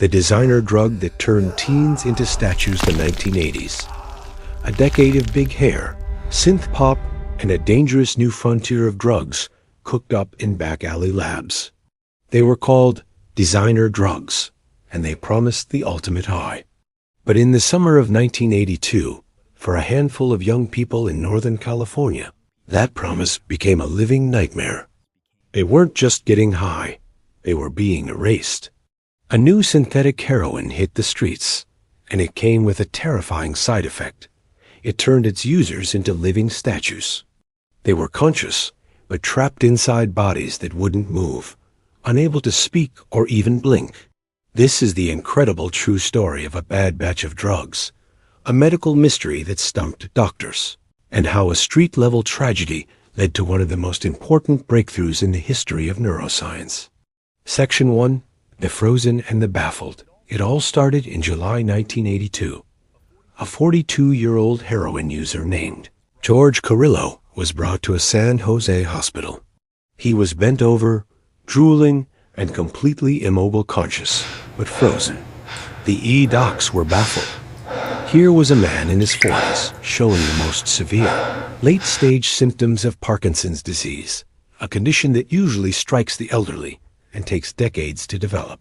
the designer drug that turned teens into statues the 1980s. A decade of big hair, synth pop, and a dangerous new frontier of drugs cooked up in back alley labs. They were called designer drugs, and they promised the ultimate high. But in the summer of 1982, for a handful of young people in Northern California, that promise became a living nightmare. They weren't just getting high, they were being erased. A new synthetic heroin hit the streets, and it came with a terrifying side effect. It turned its users into living statues. They were conscious, but trapped inside bodies that wouldn't move, unable to speak or even blink. This is the incredible true story of a bad batch of drugs, a medical mystery that stumped doctors, and how a street-level tragedy led to one of the most important breakthroughs in the history of neuroscience. Section 1. The Frozen and the Baffled. It all started in July 1982. A 42-year-old heroin user named George Carrillo was brought to a San Jose hospital. He was bent over, drooling, and completely immobile conscious, but frozen. The docs were baffled. Here was a man in his 40s showing the most severe, late-stage symptoms of Parkinson's disease, a condition that usually strikes the elderly and takes decades to develop.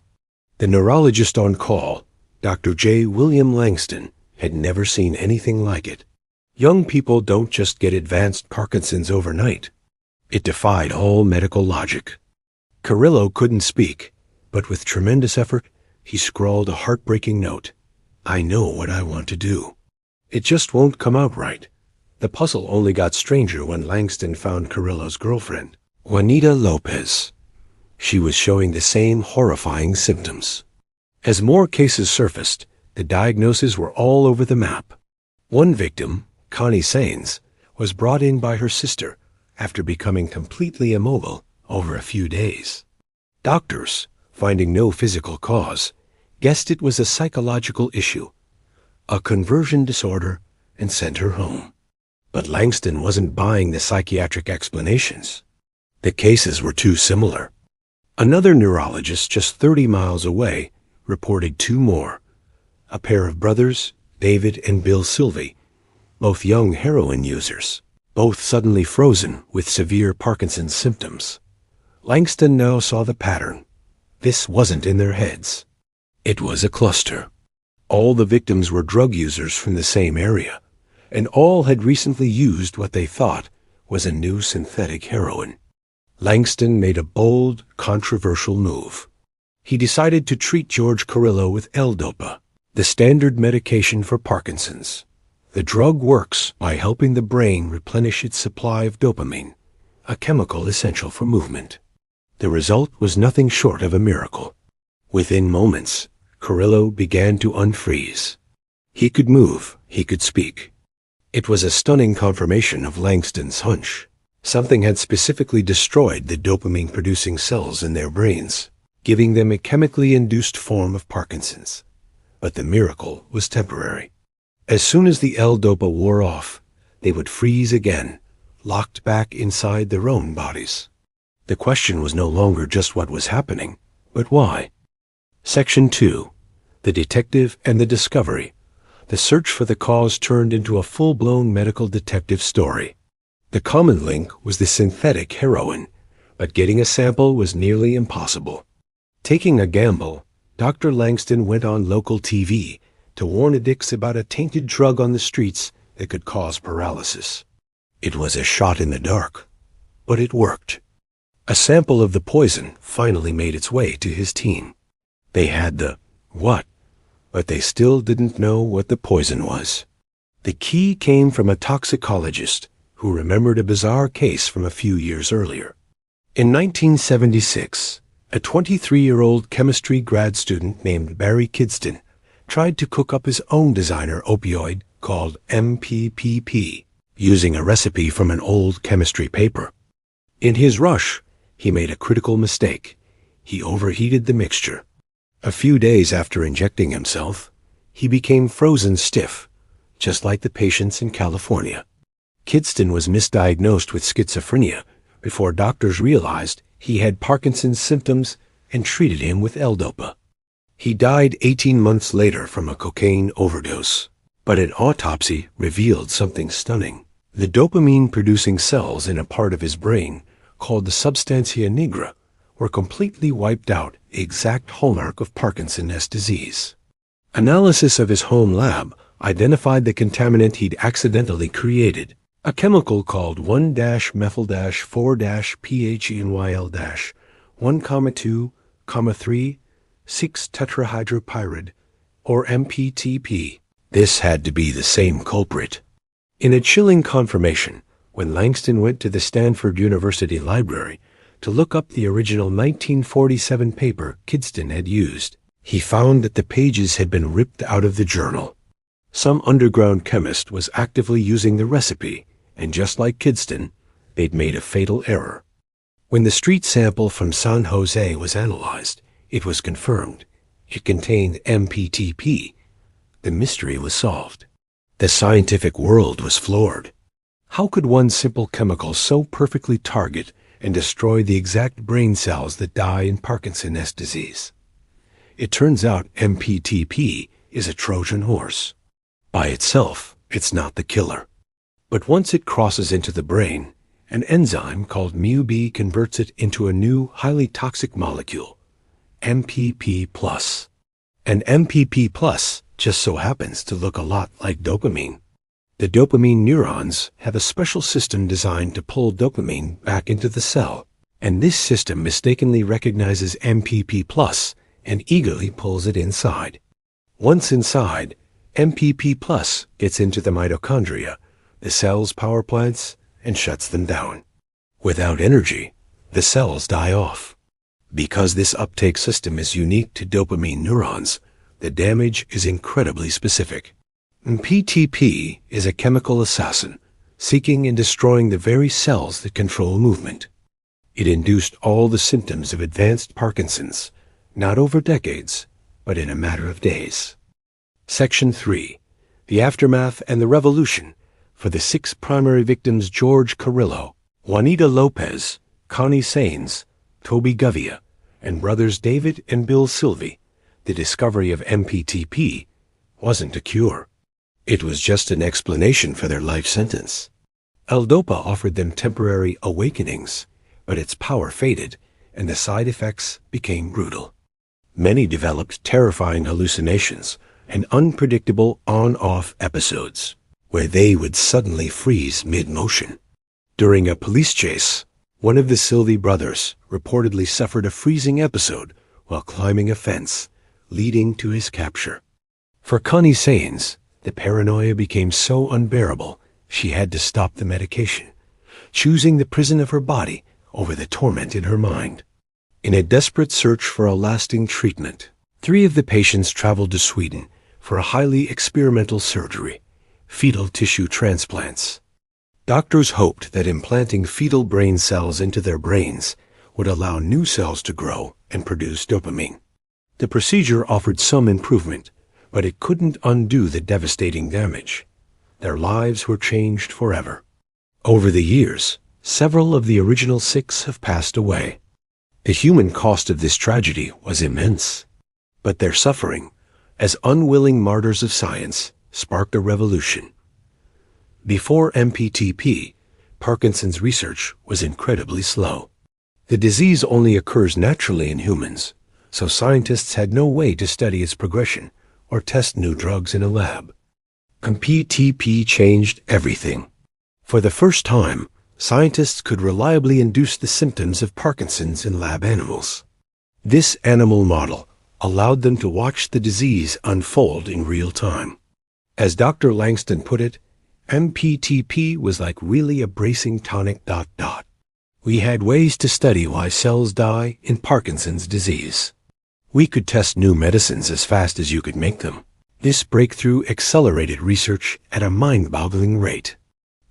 The neurologist on call, Dr. J. William Langston, had never seen anything like it. Young people don't just get advanced Parkinson's overnight. It defied all medical logic. Carrillo couldn't speak, but with tremendous effort, he scrawled a heartbreaking note. "I know what I want to do. It just won't come out right." The puzzle only got stranger when Langston found Carrillo's girlfriend, Juanita Lopez. She was showing the same horrifying symptoms. As more cases surfaced, the diagnoses were all over the map. One victim, Connie Sains, was brought in by her sister after becoming completely immobile over a few days. Doctors, finding no physical cause, guessed it was a psychological issue, a conversion disorder, and sent her home. But Langston wasn't buying the psychiatric explanations. The cases were too similar. Another neurologist just 30 miles away reported two more, a pair of brothers, David and Bill Sylvie, both young heroin users, both suddenly frozen with severe Parkinson's symptoms. Langston now saw the pattern. This wasn't in their heads. It was a cluster. All the victims were drug users from the same area, and all had recently used what they thought was a new synthetic heroin. Langston made a bold, controversial move. He decided to treat George Carrillo with L-Dopa, the standard medication for Parkinson's. The drug works by helping the brain replenish its supply of dopamine, a chemical essential for movement. The result was nothing short of a miracle. Within moments, Carrillo began to unfreeze. He could move, he could speak. It was a stunning confirmation of Langston's hunch. Something had specifically destroyed the dopamine-producing cells in their brains, giving them a chemically induced form of Parkinson's. But the miracle was temporary. As soon as the L-Dopa wore off, they would freeze again, locked back inside their own bodies. The question was no longer just what was happening, but why. Section 2. The Detective and the Discovery. The search for the cause turned into a full-blown medical detective story. The common link was the synthetic heroin, but getting a sample was nearly impossible. Taking a gamble, Dr. Langston went on local TV to warn addicts about a tainted drug on the streets that could cause paralysis. It was a shot in the dark, but it worked. A sample of the poison finally made its way to his team. They had the what, but they still didn't know what the poison was. The key came from a toxicologist who remembered a bizarre case from a few years earlier. In 1976, a 23-year-old chemistry grad student named Barry Kidston tried to cook up his own designer opioid called MPPP, using a recipe from an old chemistry paper. In his rush, he made a critical mistake. He overheated the mixture. A few days after injecting himself, he became frozen stiff, just like the patients in California. Kidston was misdiagnosed with schizophrenia before doctors realized he had Parkinson's symptoms and treated him with L-Dopa. He died 18 months later from a cocaine overdose. But an autopsy revealed something stunning. The dopamine-producing cells in a part of his brain, called the substantia nigra, were completely wiped out, the exact hallmark of Parkinson's disease. Analysis of his home lab identified the contaminant he'd accidentally created, a chemical called 1-methyl-4-PHENYL-1,2,3,6-tetrahydropyride, or MPTP. This had to be the same culprit. In a chilling confirmation, when Langston went to the Stanford University Library to look up the original 1947 paper Kidston had used, he found that the pages had been ripped out of the journal. Some underground chemist was actively using the recipe, and just like Kidston, they'd made a fatal error. When the street sample from San Jose was analyzed, it was confirmed. It contained MPTP. The mystery was solved. The scientific world was floored. How could one simple chemical so perfectly target and destroy the exact brain cells that die in Parkinson's disease? It turns out MPTP is a Trojan horse. By itself, it's not the killer. But once it crosses into the brain, an enzyme called mu-B converts it into a new, highly toxic molecule, MPP+. And MPP+ just so happens to look a lot like dopamine. The dopamine neurons have a special system designed to pull dopamine back into the cell, and this system mistakenly recognizes MPP+ and eagerly pulls it inside. Once inside, MPP+ gets into the mitochondria, the cell's power plants, and shuts them down. Without energy, the cells die off. Because this uptake system is unique to dopamine neurons, the damage is incredibly specific. MPTP is a chemical assassin, seeking and destroying the very cells that control movement. It induced all the symptoms of advanced Parkinson's, not over decades, but in a matter of days. Section 3. The Aftermath and the Revolution for the 6 primary victims George Carrillo, Juanita Lopez, Connie Sains, Toby Govia, and brothers David and Bill Silvey. The discovery of MPTP wasn't a cure. It was just an explanation for their life sentence. L-Dopa offered them temporary awakenings, but its power faded, and the side effects became brutal. Many developed terrifying hallucinations and unpredictable on-off episodes, where they would suddenly freeze mid-motion. During a police chase, one of the Silvey brothers reportedly suffered a freezing episode while climbing a fence, leading to his capture. For Connie Sains, the paranoia became so unbearable she had to stop the medication, choosing the prison of her body over the torment in her mind. In a desperate search for a lasting treatment, 3 of the patients traveled to Sweden for a highly experimental surgery, fetal tissue transplants. Doctors hoped that implanting fetal brain cells into their brains would allow new cells to grow and produce dopamine. The procedure offered some improvement, but it couldn't undo the devastating damage. Their lives were changed forever. Over the years, several of the original 6 have passed away. The human cost of this tragedy was immense, but their suffering, as unwilling martyrs of science, sparked a revolution. Before MPTP, Parkinson's research was incredibly slow. The disease only occurs naturally in humans, so scientists had no way to study its progression or test new drugs in a lab. MPTP changed everything. For the first time, scientists could reliably induce the symptoms of Parkinson's in lab animals. This animal model allowed them to watch the disease unfold in real time. As Dr. Langston put it, MPTP was like really a bracing tonic ... We had ways to study why cells die in Parkinson's disease. We could test new medicines as fast as you could make them. This breakthrough accelerated research at a mind-boggling rate.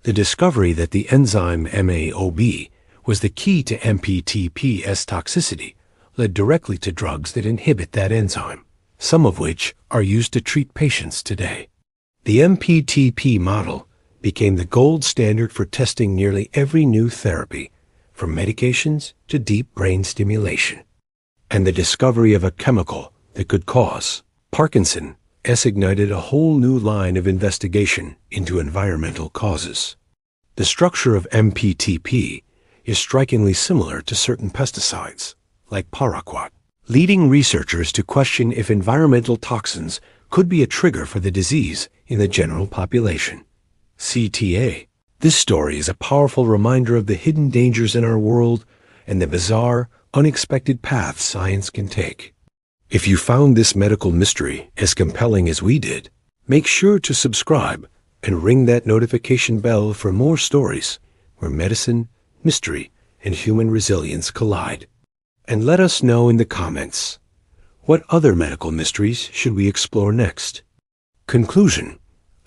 The discovery that the enzyme MAOB was the key to MPTP's toxicity led directly to drugs that inhibit that enzyme, some of which are used to treat patients today. The MPTP model became the gold standard for testing nearly every new therapy, from medications to deep brain stimulation. And the discovery of a chemical that could cause Parkinson has ignited a whole new line of investigation into environmental causes. The structure of MPTP is strikingly similar to certain pesticides, like paraquat, leading researchers to question if environmental toxins could be a trigger for the disease in the general population. CTA. This story is a powerful reminder of the hidden dangers in our world and the bizarre, unexpected paths science can take. If you found this medical mystery as compelling as we did, make sure to subscribe and ring that notification bell for more stories where medicine, mystery, and human resilience collide. And let us know in the comments, what other medical mysteries should we explore next? Conclusion.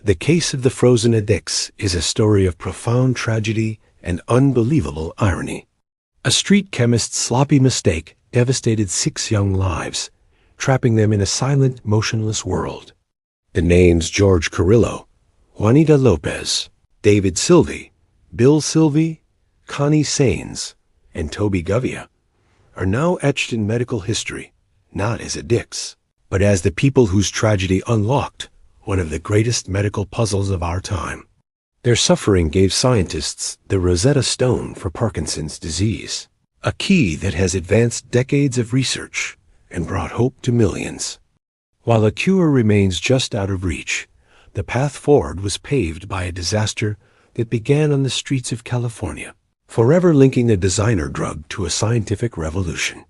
The case of the Frozen Addicts is a story of profound tragedy and unbelievable irony. A street chemist's sloppy mistake devastated 6 young lives, trapping them in a silent, motionless world. The names George Carrillo, Juanita Lopez, David Sylvie, Bill Sylvie, Connie Sains, and Toby Govia are now etched in medical history, not as addicts, but as the people whose tragedy unlocked one of the greatest medical puzzles of our time. Their suffering gave scientists the Rosetta Stone for Parkinson's disease, a key that has advanced decades of research and brought hope to millions. While a cure remains just out of reach, the path forward was paved by a disaster that began on the streets of California, forever linking a designer drug to a scientific revolution.